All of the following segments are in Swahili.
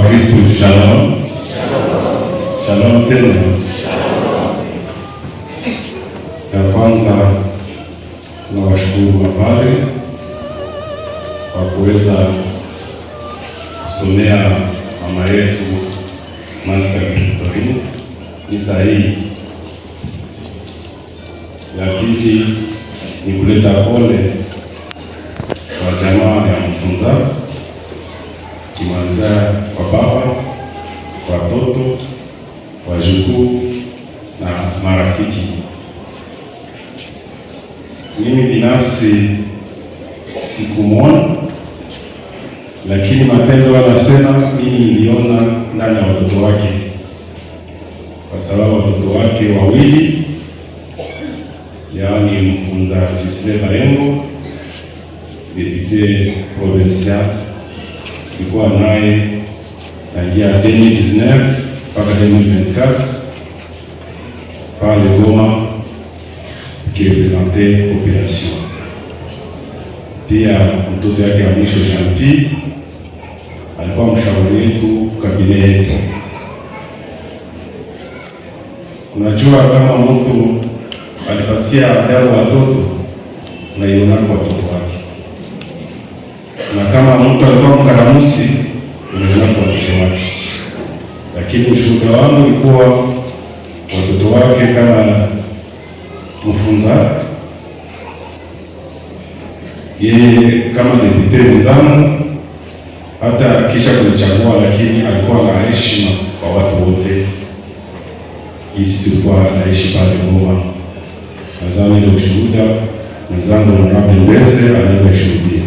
Kristo, shalom. Shalom tena. Ya kwanza tunawashukuru mapadri kwa kuweza kusomea mama yetu Master Victorine. Ni sahihi. Ya pili ni kuleta pole kwa jamaa ya mfunza kimanza kwa baba, watoto, wajukuu na marafiki. Mimi binafsi sikumwona, lakini matendo wanasema mimi niliona ndani ya watoto wake, kwa sababu watoto wake wawili, yaani mfunza Gisle Bayengo, député provincial, tulikuwa naye tangia 2019 mpaka 2024 pale Goma tukirepresente population. Pia mtoto yake wa mwisho Jean-Pierre alikuwa mshauri wetu kabine yetu. Unajua, kama mtu alipatia adabu watoto, unaiona kwa watoto wake, na kama mtu alikuwa mkaramusi, unaiona kwa watoto wake. Lakini ushuhuda wangu ulikuwa watoto wake kama mfunza, yeye kama depute mwenzangu, hata kisha kunichagua, lakini alikuwa na heshima kwa watu wote. Sisi tulikuwa naishi pale Goma. Nadhani ile ushuhuda mwenzangu Honorable Mbese anaweza kushuhudia.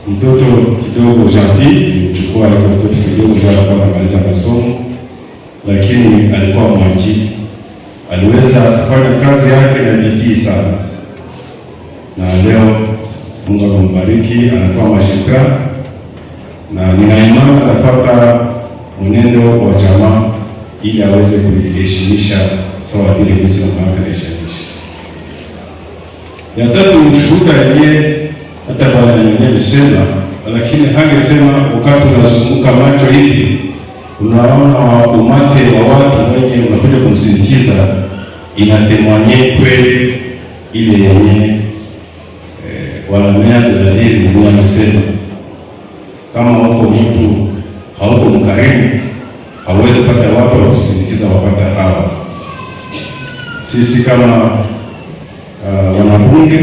Mtoto kidogo Jean-Pierre tulichukua, alikuwa mtoto kidogo ndio alikuwa anamaliza masomo, lakini alikuwa mwajiri. Aliweza kufanya kazi yake na bidii sana, na leo Mungu amembariki, anakuwa magistrat, na nina imani atafuata mwenendo wa jamaa ili aweze kuheshimisha sawa vile jinsi mama yake anaheshimisha. Ya tatu ni ushuhuda yeye, hata bwana mwenyewe alisema, lakini hangesema wakati unazunguka macho hivi unaona umate wa watu wenye unakuja kumsindikiza, inatemwanye kweli ile yenye wanamea dalili mwenyewe amesema. Kama wako mtu hauko mkarimu, hawezi pata watu wa kusindikiza wapata hawa. Sisi kama wanabunge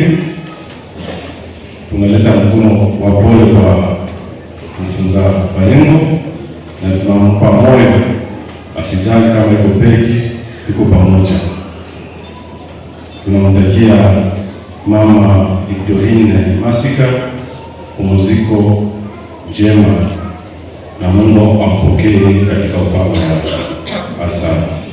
tunaleta mkono wa pole kwa mfunza Bayengo, na tunampa moyo asijali kama iko peki, tuko pamoja. Tunamtakia mama Victorine Masika pumziko njema, na Mungu ampokee katika ufalme wake. Asante.